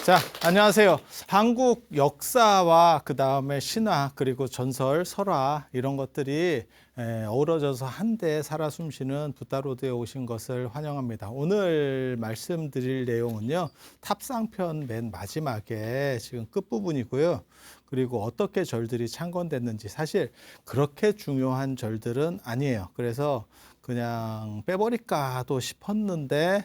자, 안녕하세요. 한국 역사와 그 다음에 신화 그리고 전설, 설화 이런 것들이 어우러져서 한데 살아 숨쉬는 붓다로드에 오신 것을 환영합니다. 오늘 말씀드릴 내용은요. 탑상편 맨 마지막에 지금 끝부분이고요. 그리고 어떻게 절들이 창건됐는지 사실 그렇게 중요한 절들은 아니에요. 그래서 그냥 빼버릴까도 싶었는데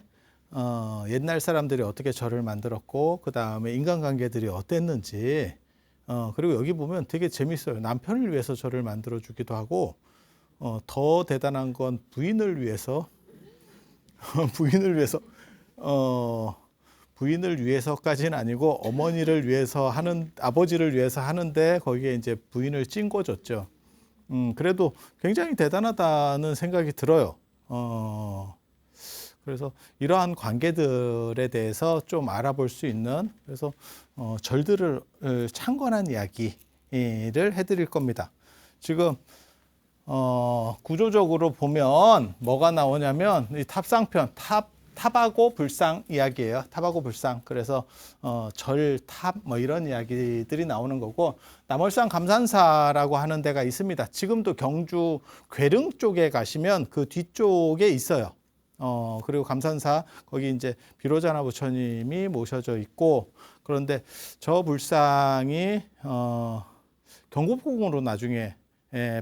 옛날 사람들이 어떻게 절을 만들었고 그 다음에 인간관계들이 어땠는지 그리고 여기 보면 되게 재밌어요. 남편을 위해서 절을 만들어 주기도 하고 더 대단한 건 부인을 위해서 부인을 위해서 부인을 위해서까지는 아니고 어머니를 위해서 하는 아버지를 위해서 하는데 거기에 이제 부인을 찡궈줬죠. 그래도 굉장히 대단하다는 생각이 들어요. 그래서 이러한 관계들에 대해서 좀 알아볼 수 있는 그래서 절들을 창건한 이야기를 해드릴 겁니다. 지금 구조적으로 보면 뭐가 나오냐면 이 탑상편 탑하고 불상 이야기예요. 탑하고 불상. 그래서 절탑 뭐 이런 이야기들이 나오는 거고 남월산 감산사라고 하는 데가 있습니다. 지금도 경주 괴릉 쪽에 가시면 그 뒤쪽에 있어요. 그리고 감산사 거기 이제 비로자나 부처님이 모셔져 있고 그런데 저 불상이 경복궁으로 나중에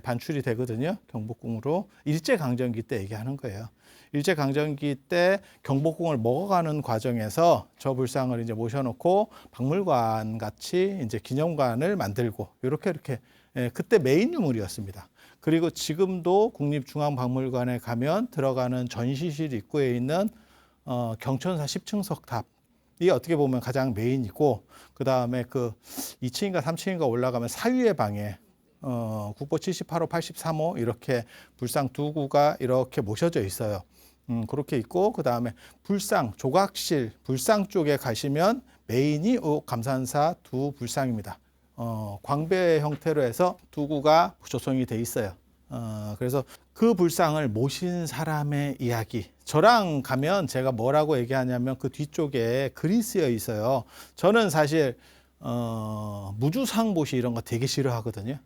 반출이 되거든요. 경복궁으로 일제강점기 때 얘기하는 거예요. 일제강점기 때 경복궁을 먹어가는 과정에서 저 불상을 이제 모셔놓고 박물관 같이 이제 기념관을 만들고 이렇게 그때 메인 유물이었습니다. 그리고 지금도 국립중앙박물관에 가면 들어가는 전시실 입구에 있는 경천사 10층석 탑이 어떻게 보면 가장 메인이고 그 다음에 그 2층인가 3층인가 올라가면 사유의 방에 국보 78호, 83호 이렇게 불상 두 구가 이렇게 모셔져 있어요. 그렇게 있고 그 다음에 불상, 조각실, 불상 쪽에 가시면 메인이 감산사 두 불상입니다. 광배 형태로 해서 두 구가 조성이 돼 있어요. 그래서 그 불상을 모신 사람의 이야기. 저랑 가면 제가 뭐라고 얘기하냐면 그 뒤쪽에 글이 쓰여 있어요. 저는 사실 무주상보시 이런 거 되게 싫어하거든요.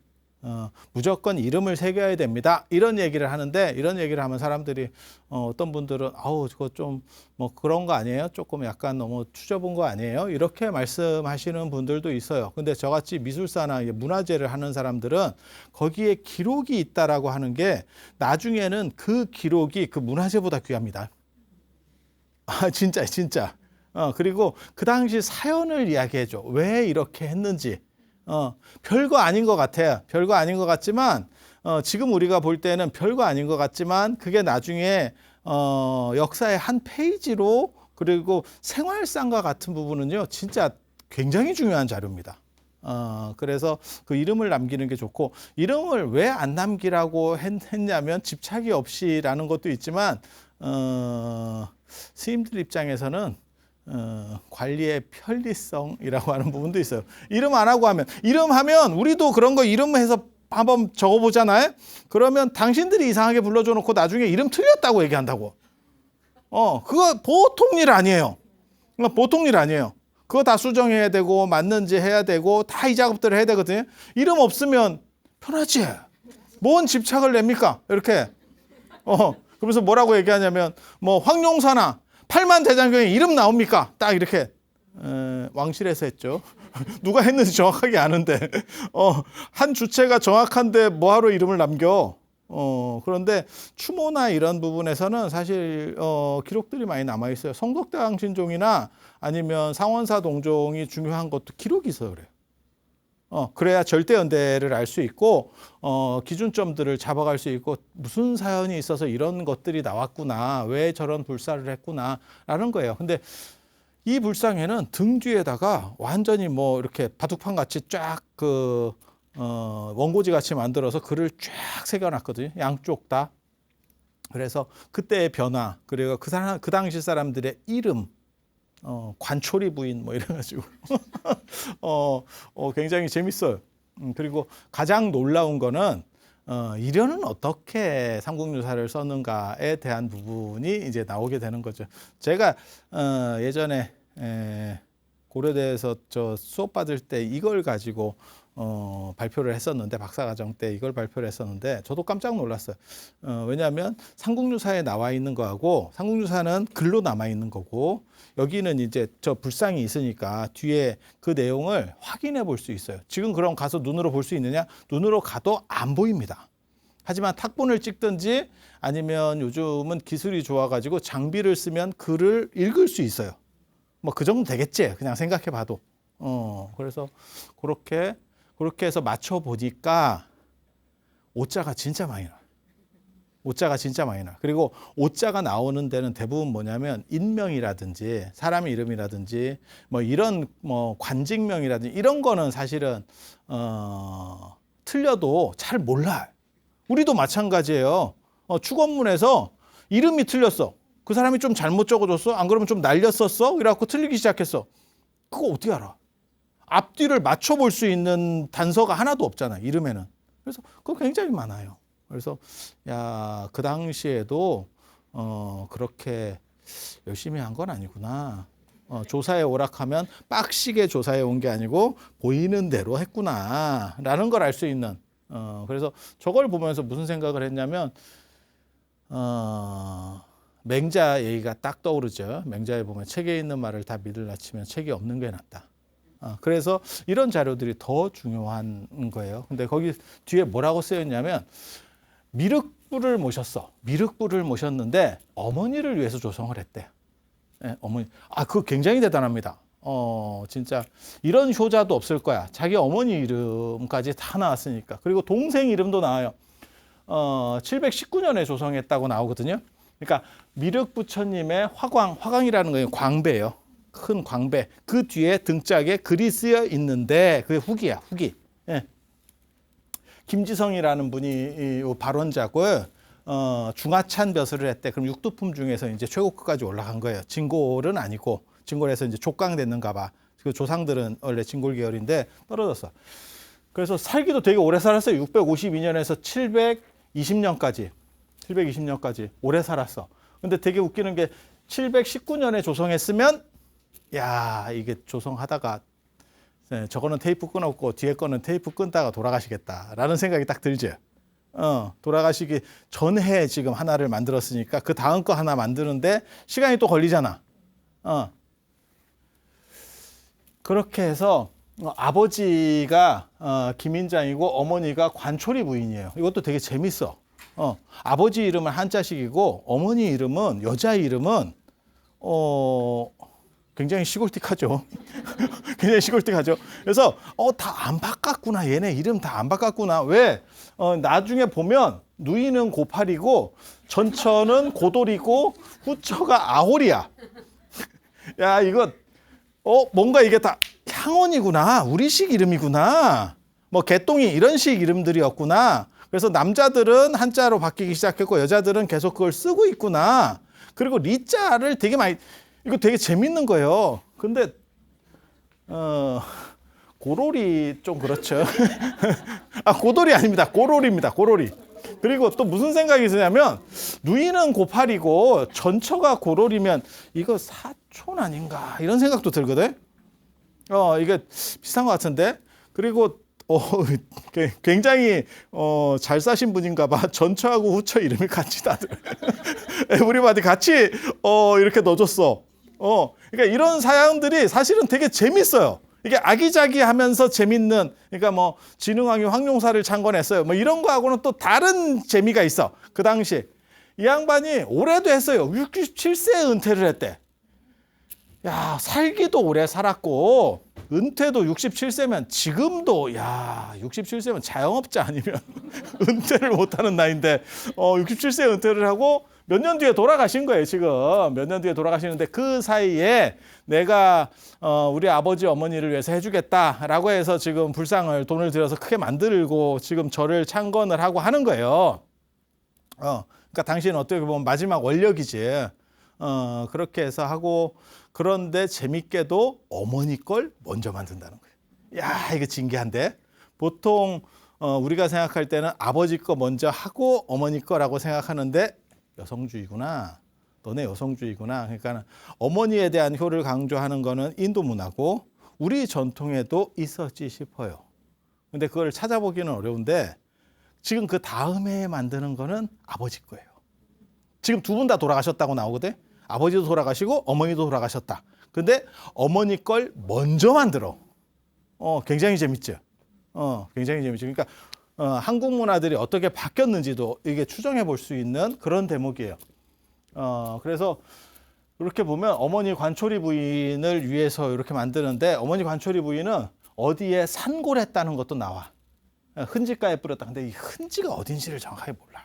무조건 이름을 새겨야 됩니다. 이런 얘기를 하는데 이런 얘기를 하면 사람들이 어떤 분들은 아우 그거 좀 뭐 그런 거 아니에요? 조금 약간 너무 추접은 거 아니에요? 이렇게 말씀하시는 분들도 있어요. 근데 저같이 미술사나 문화재를 하는 사람들은 거기에 기록이 있다라고 하는 게 나중에는 그 기록이 그 문화재보다 귀합니다. 아 진짜. 그리고 그 당시 사연을 이야기해줘. 왜 이렇게 했는지. 별거 아닌 것 같아요. 별거 아닌 것 같지만 지금 우리가 볼 때는 별거 아닌 것 같지만 그게 나중에 역사의 한 페이지로 그리고 생활상과 같은 부분은요 진짜 굉장히 중요한 자료입니다. 그래서 그 이름을 남기는 게 좋고 이름을 왜 안 남기라고 했냐면 집착이 없이라는 것도 있지만 스님들 입장에서는 관리의 편리성이라고 하는 부분도 있어요. 이름 안 하고 하면 이름하면 우리도 그런 거 이름해서 한번 적어보잖아요. 그러면 당신들이 이상하게 불러줘 놓고 나중에 이름 틀렸다고 얘기한다고. 그거 보통 일 아니에요. 보통 일 아니에요. 그거 다 수정해야 되고 맞는지 해야 되고 다 이 작업들을 해야 되거든요. 이름 없으면 편하지. 뭔 집착을 냅니까? 이렇게. 그러면서 뭐라고 얘기하냐면 뭐 황룡사나 팔만대장경에 이름 나옵니까? 딱 이렇게 왕실에서 했죠. 누가 했는지 정확하게 아는데 한 주체가 정확한데 뭐하러 이름을 남겨? 그런데 추모나 이런 부분에서는 사실 기록들이 많이 남아 있어요. 성덕대왕신종이나 아니면 상원사 동종이 중요한 것도 기록이 있어요. 그래요. 그래야 절대연대를 알 수 있고 기준점들을 잡아갈 수 있고 무슨 사연이 있어서 이런 것들이 나왔구나 왜 저런 불사를 했구나 라는 거예요. 근데 이 불상에는 등 뒤에다가 완전히 뭐 이렇게 바둑판 같이 쫙 원고지 같이 만들어서 글을 쫙 새겨놨거든요. 양쪽 다. 그래서 그때의 변화 그리고 그 당시 사람들의 이름 관초리 부인 뭐 이래가지고 굉장히 재밌어요. 그리고 가장 놀라운 거는 이련은 어떻게 삼국유사를 썼는가에 대한 부분이 이제 나오게 되는 거죠. 제가 예전에 고려대에서 저 수업 받을 때 이걸 가지고 발표를 했었는데, 박사과정 때 이걸 발표를 했었는데 저도 깜짝 놀랐어요. 왜냐하면 삼국유사에 나와 있는 거하고, 삼국유사는 글로 남아 있는 거고, 여기는 이제 저 불상이 있으니까 뒤에 그 내용을 확인해 볼 수 있어요. 지금 그럼 가서 눈으로 볼 수 있느냐? 눈으로 가도 안 보입니다. 하지만 탁본을 찍든지 아니면 요즘은 기술이 좋아가지고 장비를 쓰면 글을 읽을 수 있어요. 뭐 그 정도 되겠지, 그냥 생각해 봐도. 그래서 그렇게 해서 맞춰 보니까 오자가 진짜 많이 나요. 오자가 진짜 많이 나요. 그리고 오자가 나오는 데는 대부분 뭐냐면 인명이라든지 사람 이름이라든지 뭐 이런 뭐 관직명이라든지 이런 거는 사실은 틀려도 잘 몰라요. 우리도 마찬가지예요. 축원문에서 이름이 틀렸어. 그 사람이 좀 잘못 적어줬어? 안 그러면 좀 날렸었어? 이래갖고 틀리기 시작했어. 그거 어떻게 알아? 앞뒤를 맞춰볼 수 있는 단서가 하나도 없잖아, 이름에는. 그래서 그거 굉장히 많아요. 그래서 야, 그 당시에도 그렇게 열심히 한 건 아니구나. 조사에 오락하면 빡시게 조사에 온 게 아니고 보이는 대로 했구나라는 걸 알 수 있는. 그래서 저걸 보면서 무슨 생각을 했냐면 맹자 얘기가 딱 떠오르죠. 맹자에 보면 책에 있는 말을 다 믿을라 치면 책이 없는 게 낫다. 그래서 이런 자료들이 더 중요한 거예요. 근데 거기 뒤에 뭐라고 쓰였냐면 미륵부를 모셨어. 미륵부를 모셨는데 어머니를 위해서 조성을 했대. 네, 어머니. 그거 굉장히 대단합니다. 진짜 이런 효자도 없을 거야. 자기 어머니 이름까지 다 나왔으니까. 그리고 동생 이름도 나와요. 719년에 조성했다고 나오거든요. 그러니까 미륵부처님의 화광이라는 거예요. 광배예요. 큰 광배. 그 뒤에 등짝에 글이 쓰여 있는데 그게 후기야, 후기. 예. 김지성이라는 분이 발원자고 중하찬 벼슬을 했대. 그럼 육두품 중에서 이제 최고급까지 올라간 거예요. 진골은 아니고, 진골에서 이제 족강됐는가 봐. 그 조상들은 원래 진골 계열인데 떨어졌어. 그래서 살기도 되게 오래 살았어요. 652년에서 720년까지 오래 살았어. 근데 되게 웃기는 게 719년에 조성했으면 야, 이게 조성하다가 저거는 테이프 끊었고 뒤에 거는 테이프 끊다가 돌아가시겠다라는 생각이 딱 들죠. 돌아가시기 전에 지금 하나를 만들었으니까 그 다음 거 하나 만드는데 시간이 또 걸리잖아. 그렇게 해서 아버지가 김인장이고 어머니가 관초리 부인이에요. 이것도 되게 재밌어. 아버지 이름은 한자식이고 어머니 이름은, 여자 이름은 굉장히 시골틱하죠. 굉장히 시골틱하죠. 그래서 다 안 바꿨구나. 얘네 이름 다 안 바꿨구나. 왜? 나중에 보면 누이는 고팔이고 전처는 고돌이고 후처가 아홀이야. 야, 이거 뭔가 이게 다 향원이구나. 우리식 이름이구나. 뭐 개똥이 이런 식 이름들이었구나. 그래서 남자들은 한자로 바뀌기 시작했고 여자들은 계속 그걸 쓰고 있구나. 그리고 리자를 되게 많이, 이거 되게 재밌는 거예요. 근데 고롤이 좀 그렇죠. 고돌이 아닙니다. 고롤입니다. 고롤이. 그리고 또 무슨 생각이 드냐면 누이는 고팔이고 전처가 고롤이면 이거 사촌 아닌가 이런 생각도 들거든. 이게 비슷한 것 같은데. 그리고 굉장히 잘 사신 분인가 봐. 전처하고 후처 이름이 같이 다들 에브리바디 같이 이렇게 넣어줬어. 그러니까 이런 사연들이 사실은 되게 재밌어요. 이게 아기자기하면서 재밌는, 그러니까 뭐 진흥왕이 황룡사를 창건했어요. 뭐 이런 거하고는 또 다른 재미가 있어. 그 당시 이 양반이 오래도 했어요. 67세에 은퇴를 했대. 야, 살기도 오래 살았고 은퇴도 67세면 지금도 67세면 자영업자 아니면 은퇴를 못하는 나이인데 67세에 은퇴를 하고 몇 년 뒤에 돌아가신 거예요. 지금 몇 년 뒤에 돌아가시는데 그 사이에 내가 우리 아버지 어머니를 위해서 해주겠다라고 해서 지금 불상을 돈을 들여서 크게 만들고 지금 절을 창건을 하고 하는 거예요. 그러니까 당신은 어떻게 보면 마지막 원력이지. 그렇게 해서 하고, 그런데 재밌게도 어머니 걸 먼저 만든다는 거예요. 야, 이거 진기한데. 보통 우리가 생각할 때는 아버지 거 먼저 하고 어머니 거라고 생각하는데 여성주의구나. 너네 여성주의구나. 그러니까 어머니에 대한 효를 강조하는 거는 인도 문화고 우리 전통에도 있었지 싶어요. 근데 그걸 찾아보기는 어려운데 지금 그 다음에 만드는 거는 아버지 거예요. 지금 두 분 다 돌아가셨다고 나오거든. 아버지도 돌아가시고 어머니도 돌아가셨다. 근데 어머니 걸 먼저 만들어. 굉장히 재밌죠. 굉장히 재밌죠. 그러니까 한국 문화들이 어떻게 바뀌었는지도 이게 추정해 볼 수 있는 그런 대목이에요. 그래서 이렇게 보면 어머니 관초리 부인을 위해서 이렇게 만드는데 어머니 관초리 부인은 어디에 산골했다는 것도 나와. 흔지가에 뿌렸다. 근데 이 흔지가 어딘지를 정확하게 몰라.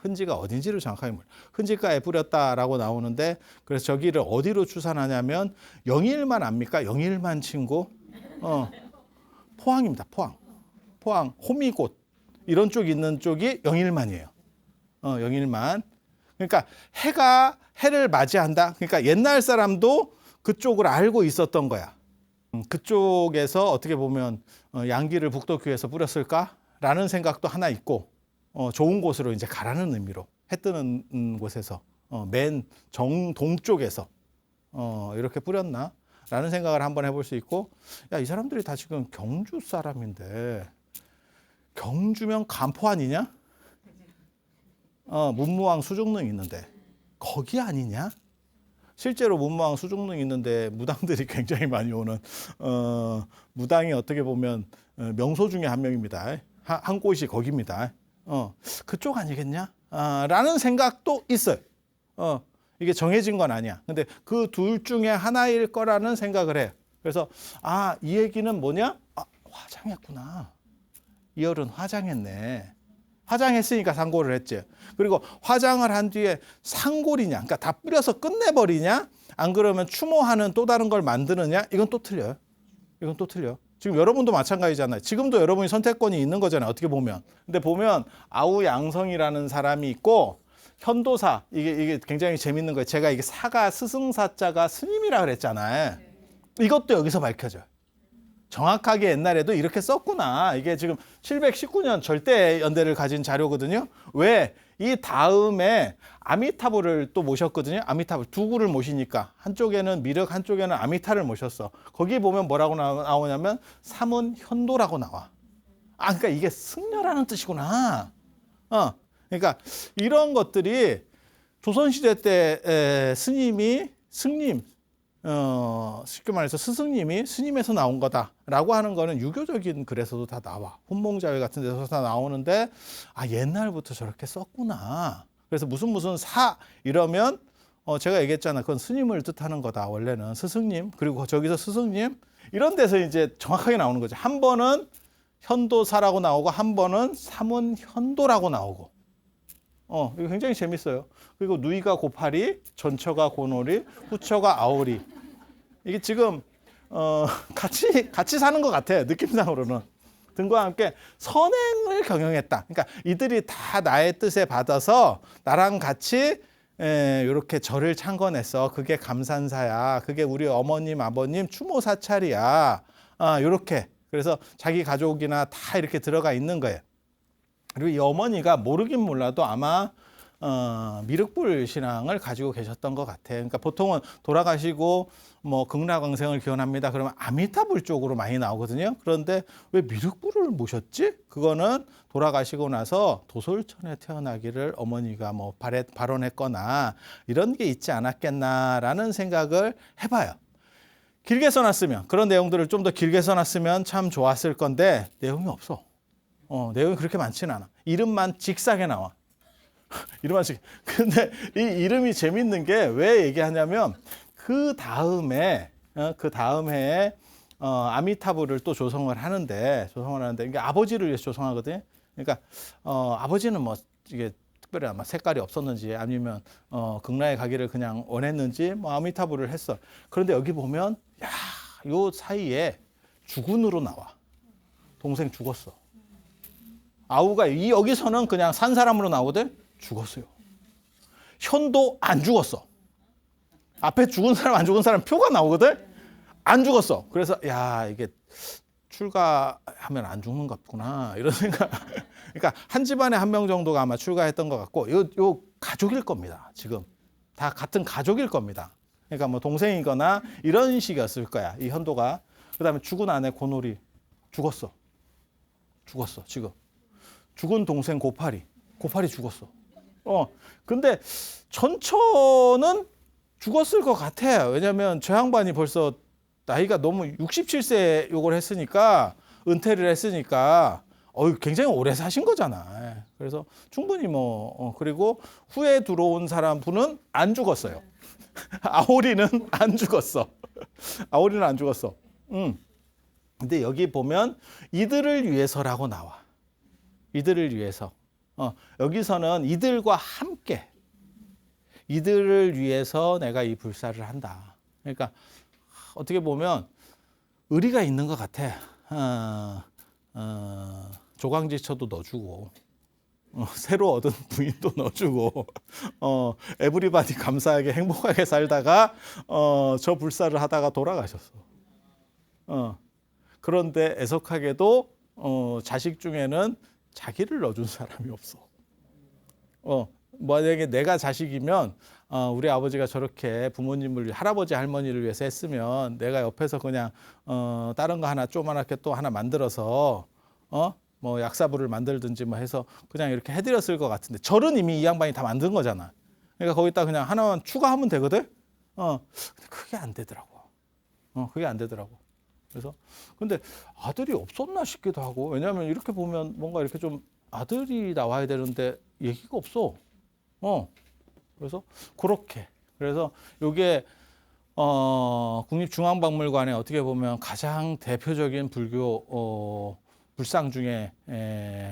흔지가 어딘지를 정확하게 몰라. 흔지가에 뿌렸다라고 나오는데 그래서 저기를 어디로 추산하냐면 영일만 압니까? 영일만 친구? 포항입니다. 포항, 호미곶 이런 쪽 있는 쪽이 영일만이에요. 영일만. 그러니까 해를 맞이한다. 그러니까 옛날 사람도 그쪽을 알고 있었던 거야. 그쪽에서 어떻게 보면 양기를 북돋귀에서 뿌렸을까라는 생각도 하나 있고 좋은 곳으로 이제 가라는 의미로 해 뜨는 곳에서 맨 정동쪽에서 이렇게 뿌렸나라는 생각을 한번 해볼 수 있고 야, 이 사람들이 다 지금 경주 사람인데 경주면 간포 아니냐? 문무왕 수중릉 있는데 거기 아니냐? 실제로 문무왕 수중릉 있는데 무당들이 굉장히 많이 오는 무당이 어떻게 보면 명소 중에 한 명입니다. 한 곳이 거기입니다. 그쪽 아니겠냐? 라는 생각도 있어요. 이게 정해진 건 아니야. 근데 그 둘 중에 하나일 거라는 생각을 해요. 그래서 이 얘기는 뭐냐? 화장했구나. 이열은 화장했네. 화장했으니까 상골을 했지. 그리고 화장을 한 뒤에 상골이냐, 그러니까 다 뿌려서 끝내버리냐, 안 그러면 추모하는 또 다른 걸 만드느냐, 이건 또 틀려요. 이건 또 틀려. 지금 여러분도 마찬가지잖아요. 지금도 여러분이 선택권이 있는 거잖아요. 어떻게 보면. 근데 보면 아우양성이라는 사람이 있고 현도사, 이게 굉장히 재밌는 거예요. 제가 이게 사가 스승사자가 스님이라 그랬잖아요. 이것도 여기서 밝혀져요. 정확하게 옛날에도 이렇게 썼구나. 이게 지금 719년 절대 연대를 가진 자료거든요. 왜? 이 다음에 아미타불을 또 모셨거든요. 아미타불 두 구를 모시니까 한쪽에는 미륵, 한쪽에는 아미타를 모셨어. 거기 보면 뭐라고 나오냐면 삼은현도라고 나와. 그러니까 이게 승려라는 뜻이구나. 그러니까 이런 것들이 조선시대 때 승님, 쉽게 말해서 스승님이 스님에서 나온 거다라고 하는 거는 유교적인 글에서도 다 나와. 훈몽자회 같은 데서 다 나오는데 옛날부터 저렇게 썼구나. 그래서 무슨 사 이러면 제가 얘기했잖아. 그건 스님을 뜻하는 거다. 원래는 스승님 그리고 저기서 스승님 이런 데서 이제 정확하게 나오는 거죠. 한 번은 현도사라고 나오고 한 번은 삼은현도라고 나오고. 이거 굉장히 재밌어요. 그리고 누이가 고파리, 전처가 고노리, 후처가 아오리. 이게 지금 같이 사는 것 같아. 느낌상으로는. 등과 함께 선행을 경영했다. 그러니까 이들이 다 나의 뜻에 받아서 나랑 같이 이렇게 절을 창건했어. 그게 감산사야. 그게 우리 어머님, 아버님 추모 사찰이야. 이렇게. 그래서 자기 가족이나 다 이렇게 들어가 있는 거예요. 그리고 이 어머니가 모르긴 몰라도 아마 미륵불 신앙을 가지고 계셨던 것 같아요. 그러니까 보통은 돌아가시고 뭐 극락왕생을 기원합니다. 그러면 아미타불 쪽으로 많이 나오거든요. 그런데 왜 미륵불을 모셨지? 그거는 돌아가시고 나서 도솔천에 태어나기를 어머니가 뭐 발언했거나 이런 게 있지 않았겠나라는 생각을 해봐요. 길게 써놨으면 그런 내용들을 좀 더 길게 써놨으면 참 좋았을 건데 내용이 없어. 내용이 그렇게 많지는 않아. 이름만 직사게 나와. 이름만 직. 근데 이 이름이 재밌는 게 왜 얘기하냐면 그 다음에 해에 아미타불을 또 조성을 하는데 이게 아버지를 위해서 조성하거든요. 그러니까 아버지는 뭐 이게 특별히 아마 색깔이 없었는지 아니면 극락에 가기를 그냥 원했는지 뭐 아미타불을 했어. 그런데 여기 보면 요 사이에 주군으로 나와. 동생 죽었어. 아우가 여기서는 그냥 산 사람으로 나오거든. 죽었어요. 현도 안 죽었어. 앞에 죽은 사람 안 죽은 사람 표가 나오거든. 안 죽었어. 그래서 이게 출가하면 안 죽는갑구나 이런 생각. 그러니까 한 집안에 한 명 정도가 아마 출가했던 것 같고 요 가족일 겁니다. 지금 다 같은 가족일 겁니다. 그러니까 뭐 동생이거나 이런 식이었을 거야. 이 현도가. 그다음에 죽은 아내 고놀이 죽었어. 지금. 죽은 동생 고파리 죽었어. 근데 천처는 죽었을 것 같아요. 왜냐하면 저 양반이 벌써 나이가 너무 67세 요걸 했으니까 은퇴를 했으니까 굉장히 오래 사신 거잖아. 그래서 충분히 그리고 후에 들어온 분은 안 죽었어요. 아오리는 안 죽었어. 아오리는 안 죽었어. 근데 여기 보면 이들을 위해서라고 나와. 이들을 위해서. 여기서는 이들과 함께 이들을 위해서 내가 이 불사를 한다. 그러니까 어떻게 보면 의리가 있는 것 같아. 조강지처도 넣어주고 새로 얻은 부인도 넣어주고 에브리바디 감사하게 행복하게 살다가 저 불사를 하다가 돌아가셨어. 그런데 애석하게도 자식 중에는 자기를 넣어준 사람이 없어. 만약에 내가 자식이면 우리 아버지가 저렇게 부모님을 할아버지 할머니를 위해서 했으면 내가 옆에서 그냥 다른 거 하나 조그맣게 또 하나 만들어서 뭐 약사부를 만들든지 뭐 해서 그냥 이렇게 해드렸을 것 같은데 절은 이미 이 양반이 다 만든 거잖아. 그러니까 거기다 그냥 하나만 추가하면 되거든. 근데 그게 안 되더라고. 그게 안 되더라고. 그래서 근데 아들이 없었나 싶기도 하고 왜냐하면 이렇게 보면 뭔가 이렇게 좀 아들이 나와야 되는데 얘기가 없어. 그래서 그렇게 그래서 요게 국립중앙박물관에 어떻게 보면 가장 대표적인 불교 불상 중에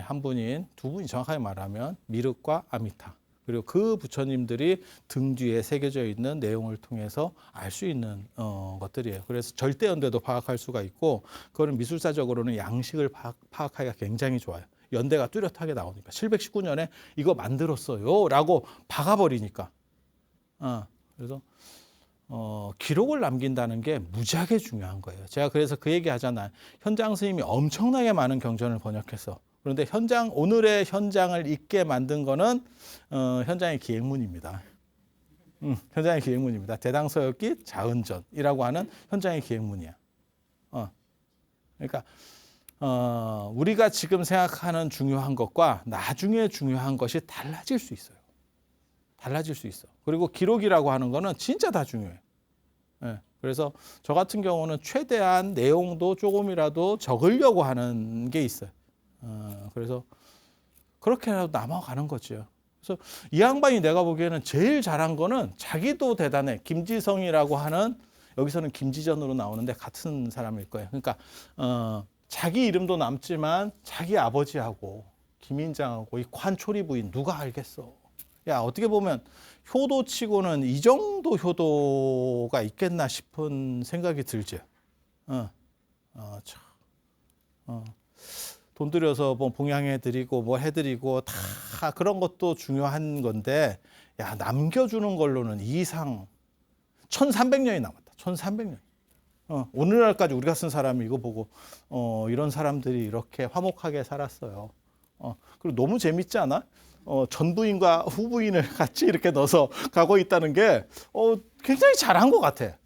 한 분인 두 분이 정확하게 말하면 미륵과 아미타 그리고 그 부처님들이 등 뒤에 새겨져 있는 내용을 통해서 알 수 있는 것들이에요. 그래서 절대연대도 파악할 수가 있고 그거는 미술사적으로는 양식을 파악하기가 굉장히 좋아요. 연대가 뚜렷하게 나오니까 719년에 이거 만들었어요 라고 박아버리니까 그래서 기록을 남긴다는 게 무지하게 중요한 거예요. 제가 그래서 그 얘기 하잖아요. 현장 스님이 엄청나게 많은 경전을 번역했어. 그런데 오늘의 현장을 있게 만든 거는 현장의 기행문입니다. 현장의 기행문입니다. 대당서역기 자은전이라고 하는 현장의 기행문이야. 그러니까 우리가 지금 생각하는 중요한 것과 나중에 중요한 것이 달라질 수 있어요. 달라질 수 있어. 그리고 기록이라고 하는 거는 진짜 다 중요해. 그래서 저 같은 경우는 최대한 내용도 조금이라도 적으려고 하는 게 있어요. 그래서 그렇게라도 남아가는 거죠. 그래서 이 양반이 내가 보기에는 제일 잘한 거는 자기도 대단해. 김지성이라고 하는 여기서는 김지전으로 나오는데 같은 사람일 거예요. 그러니까 자기 이름도 남지만 자기 아버지하고 김인장하고 이 관초리 부인 누가 알겠어. 야 어떻게 보면 효도치고는 이 정도 효도가 있겠나 싶은 생각이 들죠. 돈 들여서 뭐 봉양해드리고 뭐 해드리고 다 그런 것도 중요한 건데 야 남겨주는 걸로는 이상 1300년이 남았다. 1300년. 오늘날까지 우리가 쓴 사람이 이거 보고 이런 사람들이 이렇게 화목하게 살았어요. 그리고 너무 재밌지 않아? 전부인과 후부인을 같이 이렇게 넣어서 가고 있다는 게 굉장히 잘한 것 같아.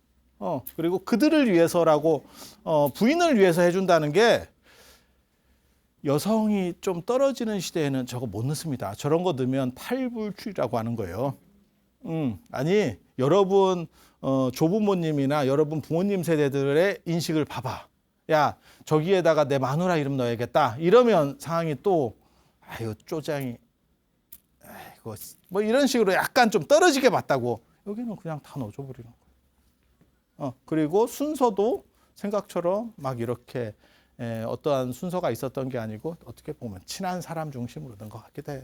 그리고 그들을 위해서라고 부인을 위해서 해준다는 게 여성이 좀 떨어지는 시대에는 저거 못 넣습니다. 저런 거 넣으면 탈불출이라고 하는 거예요. 아니 여러분 조부모님이나 여러분 부모님 세대들의 인식을 봐봐. 야 저기에다가 내 마누라 이름 넣어야겠다. 이러면 상황이 또 아유 쪼장이 아이고 뭐 이런 식으로 약간 좀 떨어지게 봤다고. 여기는 그냥 다 넣어줘 버리는 거예요. 그리고 순서도 생각처럼 막 이렇게 어떠한 순서가 있었던 게 아니고 어떻게 보면 친한 사람 중심으로 된 것 같기도 해요.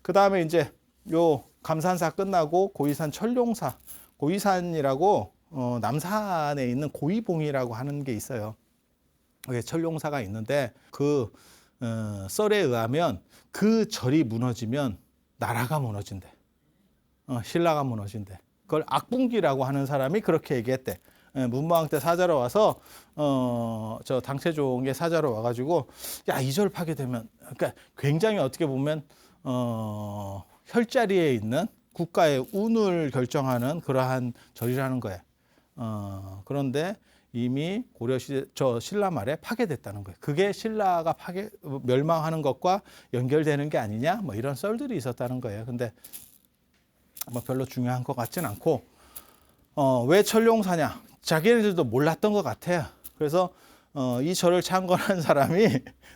그 다음에 이제 요 감산사 끝나고 고이산 철룡사, 고이산이라고 남산에 있는 고이봉이라고 하는 게 있어요. 여기 철룡사가 있는데 그 썰에 의하면 그 절이 무너지면 나라가 무너진대. 신라가 무너진대. 그걸 악분기라고 하는 사람이 그렇게 얘기했대. 문무왕 때 사자로 와서 저 당체종의 사자로 와가지고 야 이 절 파게 되면 그러니까 굉장히 어떻게 보면 혈자리에 있는 국가의 운을 결정하는 그러한 절이라는 거예요. 그런데 이미 고려시대 신라 말에 파괴됐다는 거예요. 그게 신라가 멸망하는 것과 연결되는 게 아니냐, 뭐 이런 썰들이 있었다는 거예요. 근데 뭐 별로 중요한 것 같진 않고, 왜 철룡사냐? 자기네들도 몰랐던 것 같아요. 그래서 이 절을 창건한 사람이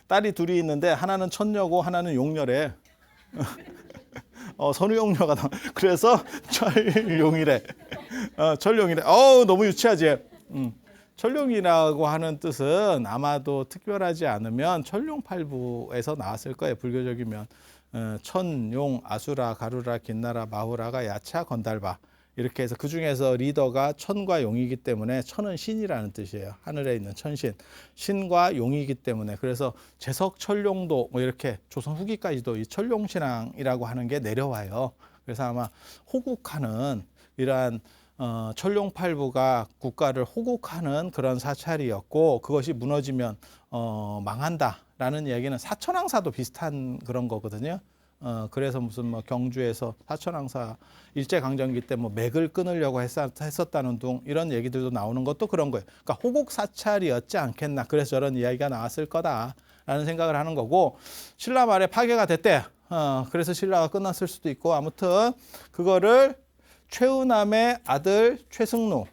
딸이 둘이 있는데 하나는 천녀고 하나는 용녀래. 선우용녀가 그래서 철용이래. 철용이래. 너무 유치하지. 철룡이라고 하는 뜻은 아마도 특별하지 않으면 철룡팔부에서 나왔을 거예요. 불교적이면 천용, 아수라, 가루라, 긴나라, 마후라가 야차, 건달바 이렇게 해서 그중에서 리더가 천과 용이기 때문에 천은 신이라는 뜻이에요. 하늘에 있는 천신. 신과 용이기 때문에 그래서 제석 철룡도 뭐 이렇게 조선 후기까지도 이 철룡신앙이라고 하는 게 내려와요. 그래서 아마 호국하는 이러한 철룡팔부가 국가를 호국하는 그런 사찰이었고 그것이 무너지면 망한다라는 이야기는 사천왕사도 비슷한 그런 거거든요. 그래서 무슨 뭐 경주에서 사천왕사 일제강점기 때 뭐 맥을 끊으려고 했었다는 둥 이런 얘기들도 나오는 것도 그런 거예요. 그러니까 호국 사찰이었지 않겠나. 그래서 저런 이야기가 나왔을 거다라는 생각을 하는 거고 신라 말에 파괴가 됐대. 그래서 신라가 끝났을 수도 있고 아무튼 그거를 최은암의 아들 최승로.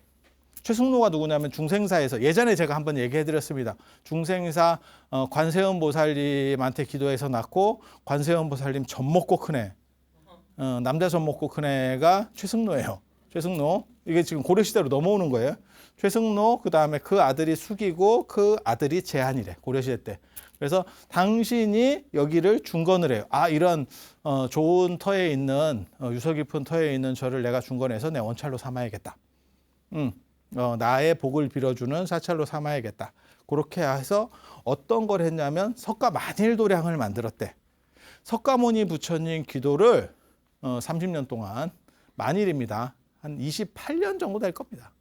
최승로가 누구냐면 중생사에서 예전에 제가 한번 얘기해 드렸습니다. 중생사 관세음 보살님한테 기도해서 낳고 관세음 보살님 젖 먹고 큰 애. 남자 젖 먹고 큰 애가 최승로예요. 최승로. 이게 지금 고려시대로 넘어오는 거예요. 최승로 그다음에 그 아들이 숙이고 그 아들이 제한이래. 고려시대 때. 그래서 당신이 여기를 중건을 해요. 이런 좋은 터에 있는 유서 깊은 터에 있는 저를 내가 중건해서 내 원찰로 삼아야겠다. 나의 복을 빌어주는 사찰로 삼아야겠다. 그렇게 해서 어떤 걸 했냐면 석가 만일도량을 만들었대. 석가모니 부처님 기도를 30년 동안 만일입니다. 한 28년 정도 될 겁니다.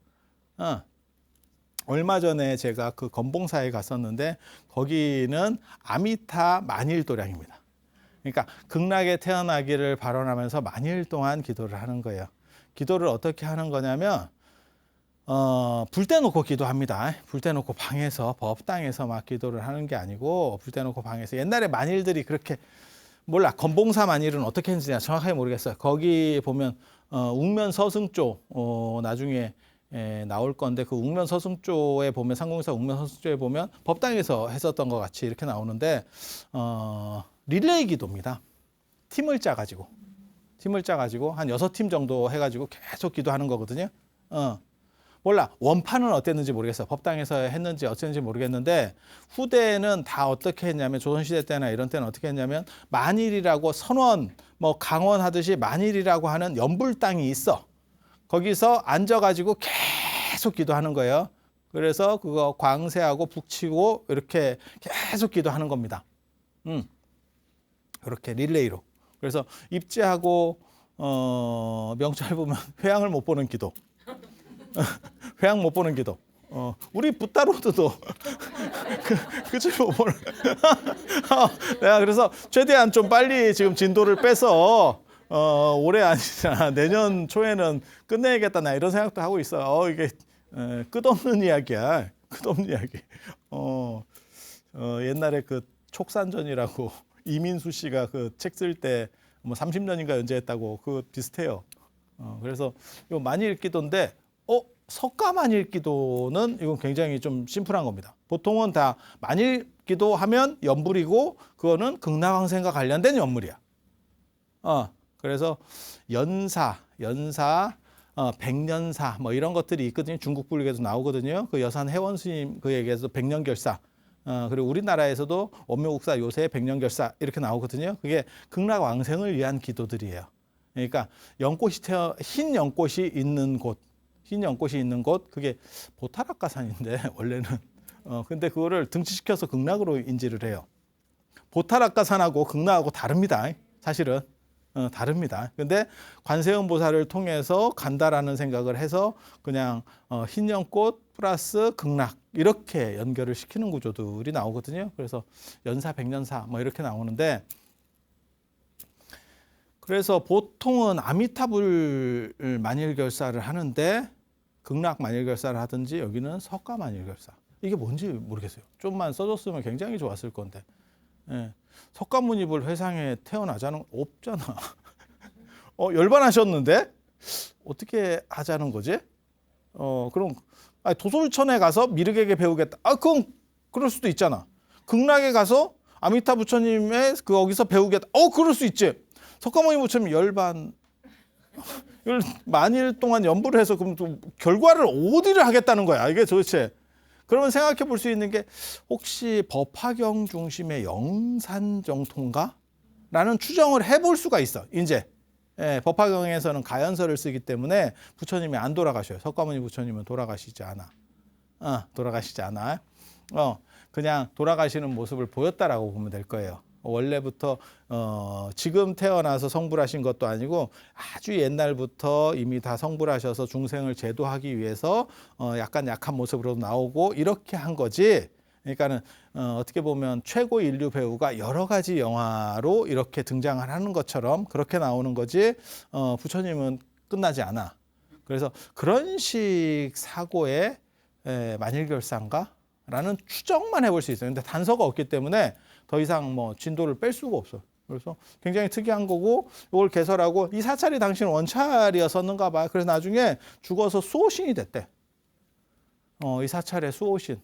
얼마 전에 제가 그 건봉사에 갔었는데 거기는 아미타 만일도량입니다. 그러니까 극락에 태어나기를 발언하면서 만일 동안 기도를 하는 거예요. 기도를 어떻게 하는 거냐면 불 떼놓고 기도합니다. 불 떼놓고 방에서 법당에서 막 기도를 하는 게 아니고 불 떼놓고 방에서 옛날에 만일들이 그렇게 몰라 건봉사 만일은 어떻게 했는지 정확하게 모르겠어요. 거기 보면 웅면 서승조 나중에 나올 건데 그 웅면 서승조에 보면 상공사 웅면 서승조에 보면 법당에서 했었던 것 같이 이렇게 나오는데 릴레이 기도입니다. 팀을 짜가지고 한 6팀 정도 해가지고 계속 기도하는 거거든요. 몰라 원판은 어땠는지 모르겠어요. 법당에서 했는지 어땠는지 모르겠는데 후대에는 다 어떻게 했냐면 조선시대 때나 이런 때는 어떻게 했냐면 만일이라고 선원 뭐 강원하듯이 만일이라고 하는 연불당이 있어. 거기서 앉아가지고 계속 기도하는 거예요. 그래서 그거 광세하고 북치고 이렇게 계속 기도하는 겁니다. 그렇게 릴레이로. 그래서 입지하고 명찰 보면 회양을 못 보는 기도. 회양 못 보는 기도. 우리 붓다로드도 그치 못 보는. 내가 그래서 최대한 좀 빨리 지금 진도를 빼서 올해 아니잖아 내년 초에는 끝내야겠다 나 이런 생각도 하고 있어. 이게 끝없는 이야기야. 끝없는 이야기. 옛날에 그 촉산전이라고 이민수 씨가 그 책 쓸 때 뭐 30년인가 연재했다고 그 비슷해요. 그래서 요 만일 기도인데 석가 만일 기도는 이건 굉장히 좀 심플한 겁니다. 보통은 다 만일 기도하면 연불이고 그거는 극락왕생과 관련된 연물이야. 그래서 연사, 백년사 뭐 이런 것들이 있거든요. 중국 불교에도 나오거든요. 그 여산 해원 스님 그 얘기에서 백년결사. 그리고 우리나라에서도 원묘국사 요새 백년결사 이렇게 나오거든요. 그게 극락왕생을 위한 기도들이에요. 그러니까 흰 연꽃이 있는 곳 그게 보타락가산인데 원래는 근데 그거를 등치시켜서 극락으로 인지를 해요. 보타락가산하고 극락하고 다릅니다. 사실은 다릅니다. 근데 관세음 보살을 통해서 간다라는 생각을 해서 그냥 흰 연꽃 플러스 극락 이렇게 연결을 시키는 구조들이 나오거든요. 그래서 연사 백년사 뭐 이렇게 나오는데 그래서 보통은 아미타불 만일결사를 하는데 극락 만일결사를 하든지 여기는 석가 만일결사. 이게 뭔지 모르겠어요. 좀만 써줬으면 굉장히 좋았을 건데. 예. 석가모니불 회상에 태어나자는 없잖아. 열반하셨는데 어떻게 하자는 거지? 그럼 도솔천에 가서 미륵에게 배우겠다. 그건 그럴 수도 있잖아. 극락에 가서 아미타 부처님의 거기서 배우겠다. 그럴 수 있지. 석가모니 부처님 열반 만일 동안 연부를 해서 그럼 또 결과를 어디를 하겠다는 거야? 이게 도대체. 그러면 생각해 볼 수 있는 게 혹시 법화경 중심의 영산정토인가? 라는 추정을 해볼 수가 있어. 이제 법화경에서는 가연설을 쓰기 때문에 부처님이 안 돌아가셔요. 석가모니 부처님은 돌아가시지 않아. 돌아가시지 않아. 그냥 돌아가시는 모습을 보였다라고 보면 될 거예요. 원래부터 지금 태어나서 성불하신 것도 아니고 아주 옛날부터 이미 다 성불하셔서 중생을 제도하기 위해서 약간 약한 모습으로 나오고 이렇게 한 거지. 그러니까는 어떻게 보면 최고 인류 배우가 여러 가지 영화로 이렇게 등장을 하는 것처럼 그렇게 나오는 거지. 부처님은 끝나지 않아. 그래서 그런 식 사고의 만일결사인가? 라는 추정만 해볼 수 있어요. 근데 단서가 없기 때문에 더 이상 뭐 진도를 뺄 수가 없어. 그래서 굉장히 특이한 거고 이걸 개설하고 이 사찰이 당시는 원찰이었었는가 봐. 그래서 나중에 죽어서 수호신이 됐대. 이 사찰의 수호신.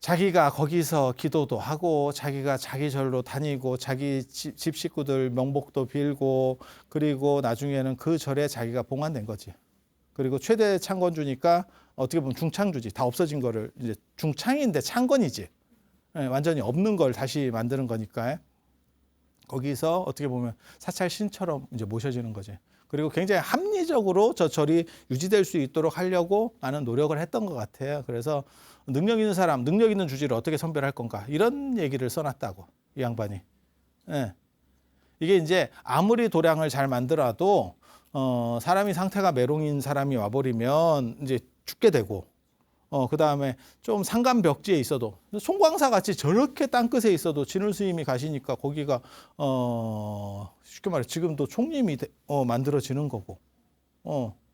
자기가 거기서 기도도 하고 자기가 자기 절로 다니고 자기 집 식구들 명복도 빌고 그리고 나중에는 그 절에 자기가 봉안된 거지. 그리고 최대 창건주니까 어떻게 보면 중창주지. 다 없어진 거를 이제 중창인데 창건이지. 완전히 없는 걸 다시 만드는 거니까. 거기서 어떻게 보면 사찰 신처럼 이제 모셔지는 거지. 그리고 굉장히 합리적으로 저 절이 유지될 수 있도록 하려고 많은 노력을 했던 것 같아요. 그래서 능력 있는 사람, 능력 있는 주지를 어떻게 선별할 건가 이런 얘기를 써놨다고 이 양반이. 이게 이제 아무리 도량을 잘 만들어도 사람이 상태가 메롱인 사람이 와버리면 이제 죽게 되고, 그 다음에 좀 상간벽지에 있어도, 송광사 같이 저렇게 땅끝에 있어도 진울 스님이 가시니까 거기가, 쉽게 말해 지금도 총림이 만들어지는 거고,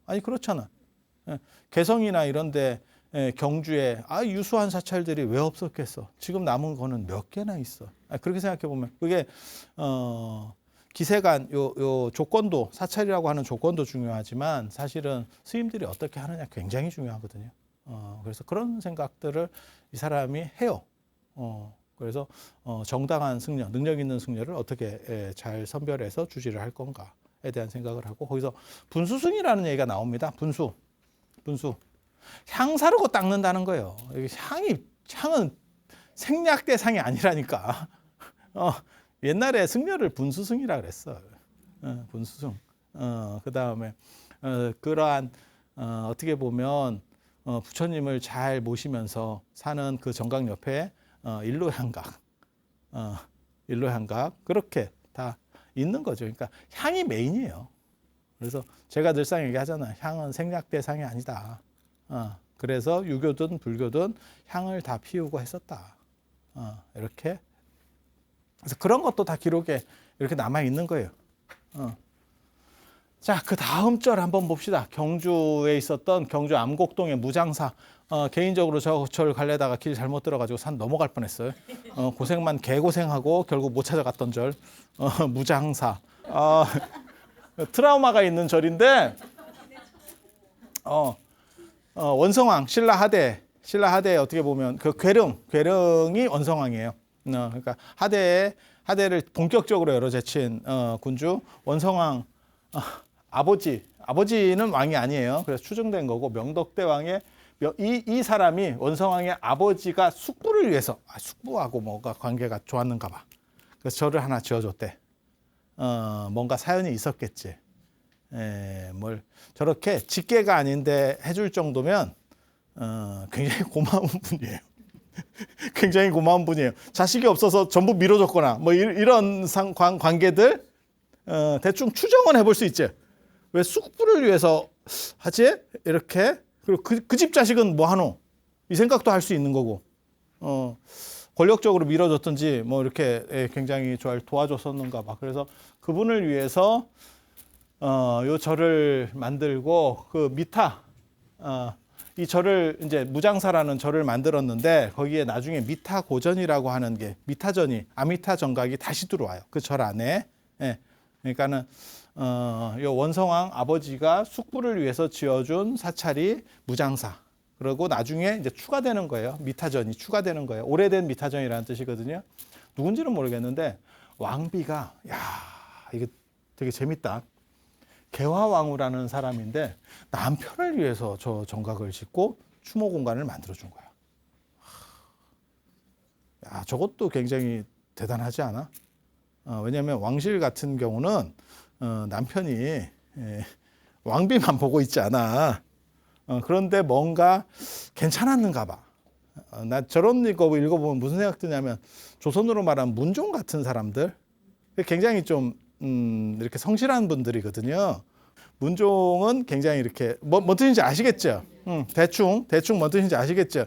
아니, 그렇잖아. 개성이나 이런데, 경주에, 유수한 사찰들이 왜 없었겠어? 지금 남은 거는 몇 개나 있어. 그렇게 생각해 보면, 그게, 기세간 요 조건도 사찰이라고 하는 조건도 중요하지만 사실은 스님들이 어떻게 하느냐 굉장히 중요하거든요. 그래서 그런 생각들을 이 사람이 해요. 그래서 정당한 승려, 능력 있는 승려를 어떻게 잘 선별해서 주지를 할 건가에 대한 생각을 하고 거기서 분수승이라는 얘기가 나옵니다. 분수. 향 사르고 닦는다는 거예요. 향은 생략 대상이 아니라니까. 옛날에 승려를 분수승이라 그랬어. 분수승. 그 다음에 그러한 어떻게 보면 부처님을 잘 모시면서 사는 그 정각 옆에 일로향각, 일로향각 그렇게 다 있는 거죠. 그러니까 향이 메인이에요. 그래서 제가 늘상 얘기하잖아요. 향은 생략 대상이 아니다. 그래서 유교든 불교든 향을 다 피우고 했었다. 이렇게. 그래서 그런 것도 다 기록에 이렇게 남아 있는 거예요. 자, 그 다음 절 한번 봅시다. 경주에 있었던 경주 암곡동의 무장사. 개인적으로 저 절 갈래다가 길 잘못 들어가지고 산 넘어갈 뻔했어요. 고생만 개고생하고 결국 못 찾아갔던 절. 무장사. 트라우마가 있는 절인데, 원성왕 신라 하대 어떻게 보면 그 괴릉이 원성왕이에요. 그러니까 하대를 본격적으로 열어제친 군주 원성왕 아버지는 왕이 아니에요. 그래서 추정된 거고 명덕대 왕의 이 사람이 원성왕의 아버지가 숙부를 위해서 숙부하고 뭐가 관계가 좋았는가 봐. 그래서 절을 하나 지어줬대. 뭔가 사연이 있었겠지. 뭘 저렇게 직계가 아닌데 해줄 정도면 굉장히 고마운 분이에요. 굉장히 고마운 분이에요. 자식이 없어서 전부 밀어줬거나 뭐 이런 관계들 대충 추정은 해볼 수 있지. 왜 숙부를 위해서 하지? 이렇게. 그리고 그 집 자식은 뭐 하노? 이 생각도 할 수 있는 거고. 권력적으로 밀어줬든지 뭐 이렇게 굉장히 잘 도와줬었는가 봐. 그래서 그분을 위해서 요 절을 만들고 그 미타 이 절을 이제 무장사라는 절을 만들었는데 거기에 나중에 미타 고전이라고 하는 게 미타전이 아미타 정각이 다시 들어와요. 그 절 안에. 예. 그러니까는 요 원성왕 아버지가 숙부를 위해서 지어준 사찰이 무장사. 그리고 나중에 이제 추가되는 거예요. 미타전이 추가되는 거예요. 오래된 미타전이라는 뜻이거든요. 누군지는 모르겠는데 왕비가 야 이게 되게 재밌다. 개화왕후라는 사람인데 남편을 위해서 저 정각을 짓고 추모 공간을 만들어 준 거야. 야, 저것도 굉장히 대단하지 않아? 왜냐하면 왕실 같은 경우는 남편이 왕비만 보고 있지 않아. 그런데 뭔가 괜찮았는가 봐. 나 저런 거 읽어보면 무슨 생각 드냐면 조선으로 말하면 문종 같은 사람들 굉장히 좀 이렇게 성실한 분들이거든요. 문종은 굉장히 이렇게 뭐 뜻인지 아시겠죠? 대충 뭔 뜻인지 아시겠죠?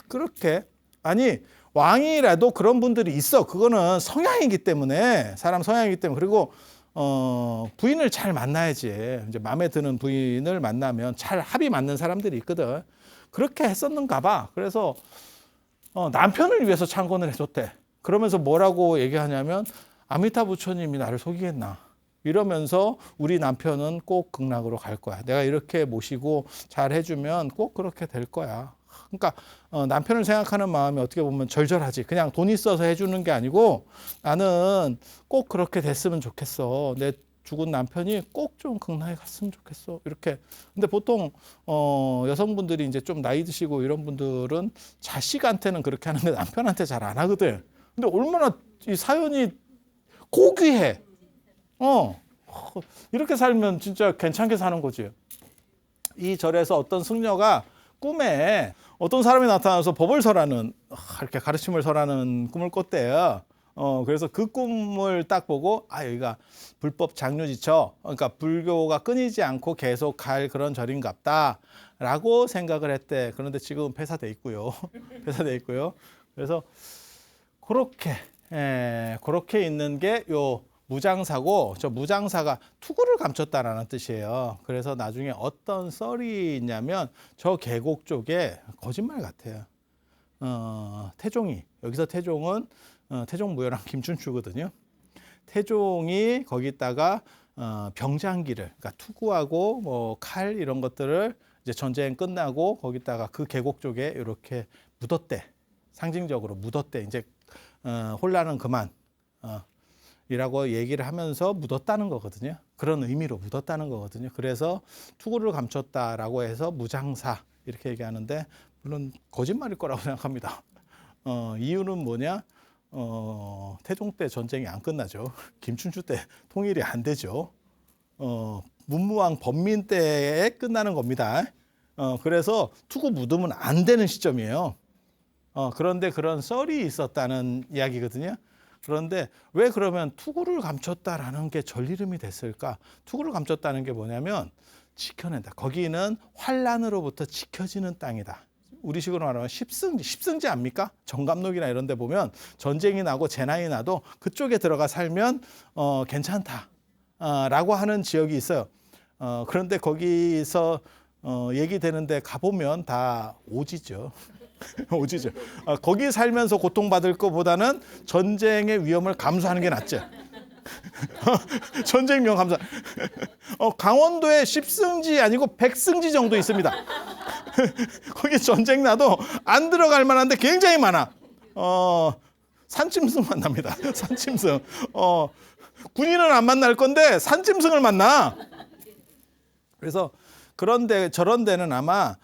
그렇게 아니 왕이라도 그런 분들이 있어. 그거는 성향이기 때문에 사람 성향이기 때문에 그리고 부인을 잘 만나야지. 이제 마음에 드는 부인을 만나면 잘 합이 맞는 사람들이 있거든. 그렇게 했었는가 봐. 그래서 남편을 위해서 창건을 해줬대. 그러면서 뭐라고 얘기하냐면 아미타 부처님이 나를 속이겠나. 이러면서 우리 남편은 꼭 극락으로 갈 거야. 내가 이렇게 모시고 잘 해주면 꼭 그렇게 될 거야. 그러니까 남편을 생각하는 마음이 어떻게 보면 절절하지. 그냥 돈 있어서 해주는 게 아니고 나는 꼭 그렇게 됐으면 좋겠어. 내 죽은 남편이 꼭 좀 극락에 갔으면 좋겠어. 이렇게. 근데 보통 여성분들이 이제 좀 나이 드시고 이런 분들은 자식한테는 그렇게 하는데 남편한테 잘 안 하거든. 근데 얼마나 이 사연이 고귀해. 이렇게 살면 진짜 괜찮게 사는 거지. 이 절에서 어떤 승려가 꿈에 어떤 사람이 나타나서 법을 설하는 이렇게 가르침을 설하는 꿈을 꿨대요. 그래서 그 꿈을 딱 보고 여기가 불법 장류지처 그러니까 불교가 끊이지 않고 계속 갈 그런 절인갑다라고 생각을 했대. 그런데 지금은 폐사돼 있고요. 폐사돼 있고요. 그래서 그렇게 있는 게 요 무장사고 저 무장사가 투구를 감췄다라는 뜻이에요. 그래서 나중에 어떤 썰이 있냐면 저 계곡 쪽에 거짓말 같아요. 태종이 여기서 태종은 태종무열한 김춘추거든요. 태종이 거기다가 병장기를 그러니까 투구하고 뭐 칼 이런 것들을 이제 전쟁 끝나고 거기다가 그 계곡 쪽에 이렇게 묻었대. 상징적으로 묻었대. 이제 혼란은 그만. 이라고 얘기를 하면서 묻었다는 거거든요. 그런 의미로 묻었다는 거거든요. 그래서 투구를 감췄다라고 해서 무장사 이렇게 얘기하는데 물론 거짓말일 거라고 생각합니다. 이유는 뭐냐? 태종 때 전쟁이 안 끝나죠. 김춘추 때 통일이 안 되죠. 문무왕 범민 때에 끝나는 겁니다. 그래서 투구 묻으면 안 되는 시점이에요. 그런데 그런 썰이 있었다는 이야기거든요. 그런데 왜 그러면 투구를 감췄다라는 게 절 이름이 됐을까? 투구를 감췄다는 게 뭐냐면 지켜낸다. 거기는 환란으로부터 지켜지는 땅이다. 우리식으로 말하면 십승지 압니까? 정감록이나 이런 데 보면 전쟁이 나고 재난이 나도 그쪽에 들어가 살면 괜찮다 라고 하는 지역이 있어요. 그런데 거기서 얘기되는데 가보면 다 오지죠. 오지죠. 거기 살면서 고통받을 것보다는 전쟁의 위험을 감수하는 게 낫죠. 전쟁 위험 감수. 강원도에 십승지 아니고 백승지 정도 있습니다. 거기 전쟁 나도 안 들어갈 만한데 굉장히 많아. 산짐승 만납니다. 산짐승. 군인은 안 만날 건데 산짐승을 만나. 그래서 그런데 저런 데는 아마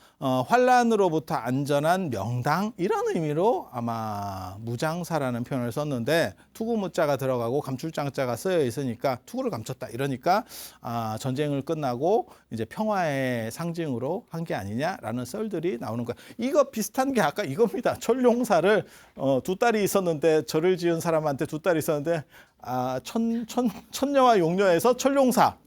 환란으로부터 안전한 명당 이런 의미로 아마 무장사라는 표현을 썼는데 투구무자가 들어가고 감출장자가 쓰여 있으니까 투구를 감췄다 이러니까 전쟁을 끝나고 이제 평화의 상징으로 한 게 아니냐라는 썰들이 나오는 거야. 이거 비슷한 게 아까 이겁니다. 철룡사를 두 딸이 있었는데 절을 지은 사람한테 두 딸이 있었는데 천녀와 용녀에서 철룡사.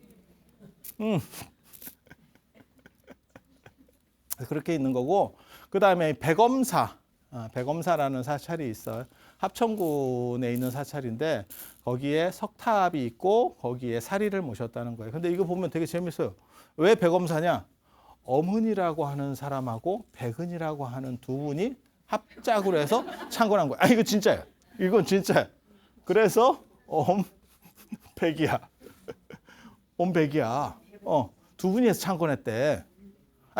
그렇게 있는 거고 그 다음에 백엄사 백엄사라는 사찰이 있어요. 합천군에 있는 사찰인데 거기에 석탑이 있고 거기에 사리를 모셨다는 거예요. 근데 이거 보면 되게 재밌어요. 왜 백엄사냐? 엄은이라고 하는 사람하고 백은이라고 하는 두 분이 합작으로 해서 창건한 거예요. 이거 진짜예요. 이건 진짜예요. 그래서 엄백이야. 엄백이야. 두 분이 해서 창건했대.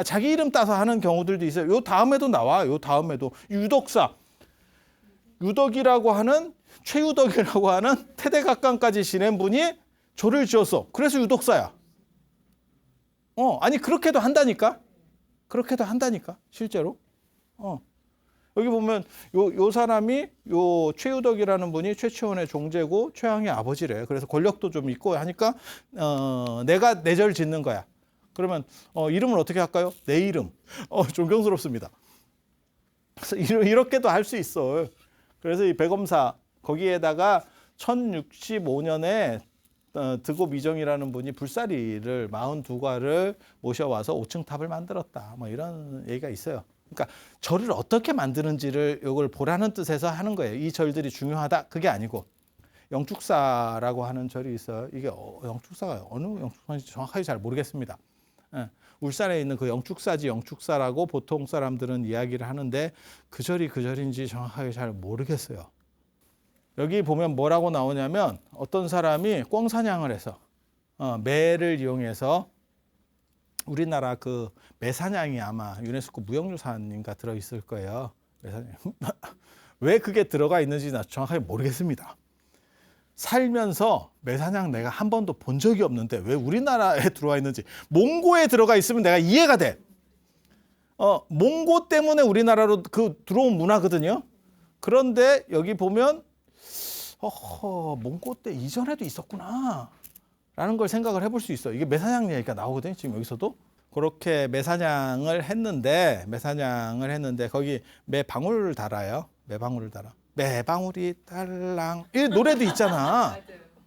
자기 이름 따서 하는 경우들도 있어요. 요 다음에도 나와. 요 다음에도 유덕사. 유덕이라고 하는 최유덕이라고 하는 태대각강까지 지낸 분이 절을 지었어. 그래서 유덕사야. 아니 그렇게도 한다니까. 그렇게도 한다니까. 실제로. 여기 보면 요 사람이 요 최유덕이라는 분이 최치원의 종제고 최양의 아버지래. 그래서 권력도 좀 있고 하니까 내가 내 절 짓는 거야. 그러면 이름을 어떻게 할까요? 내 이름. 존경스럽습니다. 그래서 이렇게도 할 수 있어. 그래서 이 백엄사 거기에다가 1065년에 드고 이정이라는 분이 불사리를 42가를 모셔와서 5층 탑을 만들었다. 뭐 이런 얘기가 있어요. 그러니까 절을 어떻게 만드는지를 이걸 보라는 뜻에서 하는 거예요. 이 절들이 중요하다. 그게 아니고 영축사라고 하는 절이 있어요. 이게 영축사가 어느 영축사인지 정확하게 잘 모르겠습니다. 울산에 있는 그 영축사지 영축사라고 보통 사람들은 이야기를 하는데 그 절이 그 절인지 정확하게 잘 모르겠어요. 여기 보면 뭐라고 나오냐면 어떤 사람이 꿩사냥을 해서 매를 이용해서 우리나라 그 매사냥이 아마 유네스코 무형유산인가 들어있을 거예요. 매사냥. 왜 그게 들어가 있는지 나 정확하게 모르겠습니다. 살면서 매사냥 내가 한 번도 본 적이 없는데 왜 우리나라에 들어와 있는지. 몽고에 들어가 있으면 내가 이해가 돼. 몽고 때문에 우리나라로 그 들어온 문화거든요. 그런데 여기 보면 몽고 때 이전에도 있었구나 라는 걸 생각을 해볼 수 있어. 이게 매사냥 얘기가 나오거든요. 지금 여기서도. 그렇게 매사냥을 했는데 거기 매방울을 달아요. 매방울을 달아. 매방울이 딸랑 이 노래도 있잖아.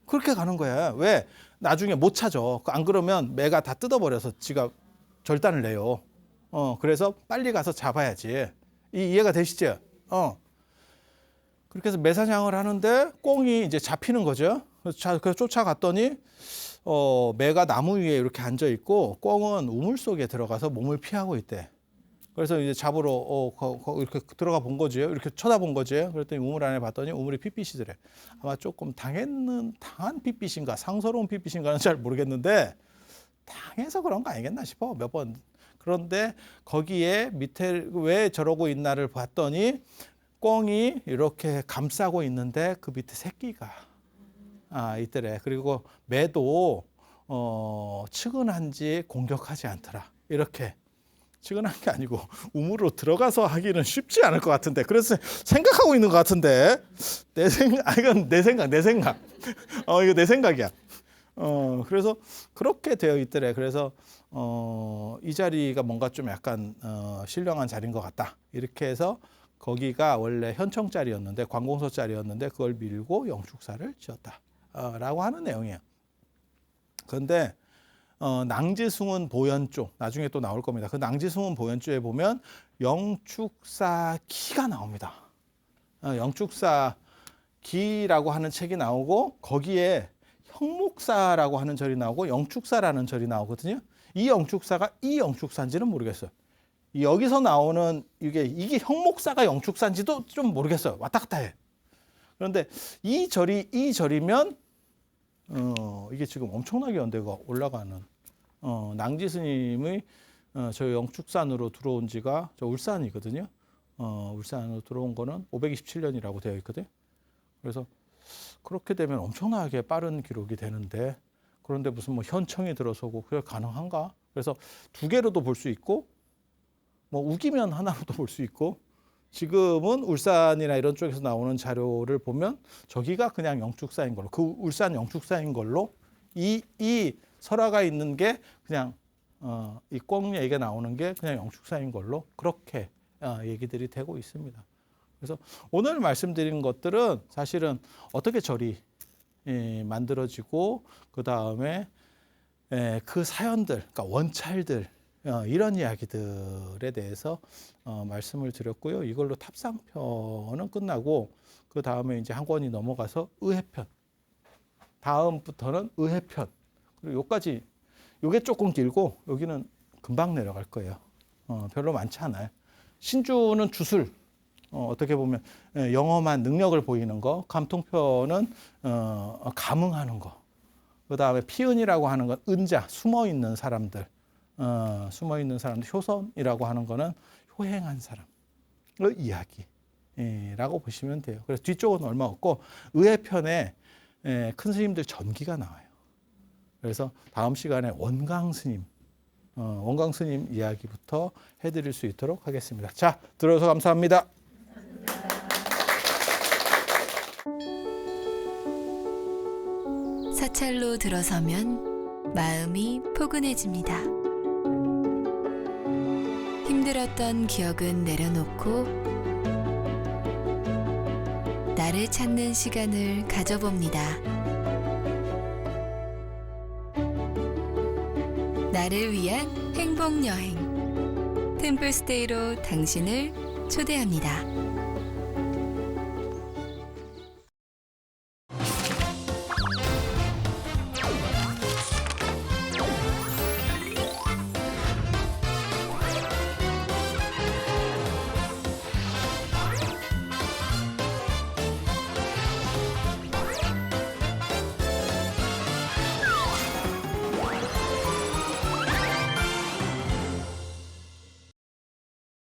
그렇게 가는 거야. 왜? 나중에 못 찾아. 안 그러면 매가 다 뜯어버려서 지가 절단을 내요. 그래서 빨리 가서 잡아야지. 이해가 되시죠? 그렇게 해서 매사냥을 하는데 꿩이 이제 잡히는 거죠. 그래서 쫓아갔더니 매가 나무 위에 이렇게 앉아 있고 꿩은 우물 속에 들어가서 몸을 피하고 있대. 그래서 이제 잡으러 이렇게 들어가 본 거지. 이렇게 쳐다본 거지. 그랬더니 우물 안에 봤더니 우물이 핏빛이더래. 아마 조금 당한 핏빛인가 상서로운 핏빛인가는 잘 모르겠는데 당해서 그런 거 아니겠나 싶어. 몇 번. 그런데 거기에 밑에 왜 저러고 있나를 봤더니 꿩이 이렇게 감싸고 있는데 그 밑에 새끼가 있더래. 그리고 매도 측은한지 공격하지 않더라. 이렇게. 측은한 게 아니고 우물로 들어가서 하기는 쉽지 않을 것 같은데 그래서 생각하고 있는 것 같은데 이건 내 생각 이거 내 생각이야. 그래서 그렇게 되어 있더래. 그래서 이 자리가 뭔가 좀 약간 신령한 자리인 것 같다. 이렇게 해서 거기가 원래 현청 자리였는데 관공서 자리였는데 그걸 밀고 영축사를 지었다 라고 하는 내용이에요. 그런데 낭지숭은 보현조 나중에 또 나올 겁니다. 그 낭지숭은 보현조에 보면 영축사기가 나옵니다. 영축사기라고 하는 책이 나오고 거기에 형목사라고 하는 절이 나오고 영축사라는 절이 나오거든요. 이 영축사가 이 영축사인지는 모르겠어요. 여기서 나오는 이게 형목사가 영축사인지도 좀 모르겠어요. 왔다 갔다 해. 그런데 이 절이면 이게 지금 엄청나게 연대가 올라가는 낭지 스님의 저 영축산으로 들어온 지가 저 울산이거든요. 울산으로 들어온 거는 527년이라고 되어 있거든. 그래서 그렇게 되면 엄청나게 빠른 기록이 되는데 그런데 무슨 뭐 현청이 들어서고 그게 가능한가? 그래서 두 개로도 볼 수 있고 뭐 우기면 하나로도 볼 수 있고 지금은 울산이나 이런 쪽에서 나오는 자료를 보면 저기가 그냥 영축사인 걸로 그 울산 영축사인 걸로 이 설화가 있는 게 그냥 이 꿩 얘기가 나오는 게 그냥 영축사인 걸로 그렇게 얘기들이 되고 있습니다. 그래서 오늘 말씀드린 것들은 사실은 어떻게 절이 만들어지고 그 다음에 그 사연들, 그러니까 원찰들 이런 이야기들에 대해서 말씀을 드렸고요. 이걸로 탑상편은 끝나고 그 다음에 이제 한 권이 넘어가서 의회편. 다음부터는 의회편. 그리고 요까지 요게 조금 길고 여기는 금방 내려갈 거예요. 별로 많지 않아요. 신주는 주술. 어떻게 보면 영험한 능력을 보이는 거, 감통표는 감응하는 거. 그 다음에 피은이라고 하는 건 은자, 숨어 있는 사람들, 효선이라고 하는 거는 효행한 사람의 이야기라고 보시면 돼요. 그래서 뒤쪽은 얼마 없고 의회편에 큰 스님들 전기가 나와요. 그래서 다음 시간에 원강 스님 이야기부터 해드릴 수 있도록 하겠습니다. 자, 들어줘서 감사합니다. 사찰로 들어서면 마음이 포근해집니다. 힘들었던 기억은 내려놓고 나를 찾는 시간을 가져봅니다. 나를 위한 행복 여행 템플스테이로 당신을 초대합니다.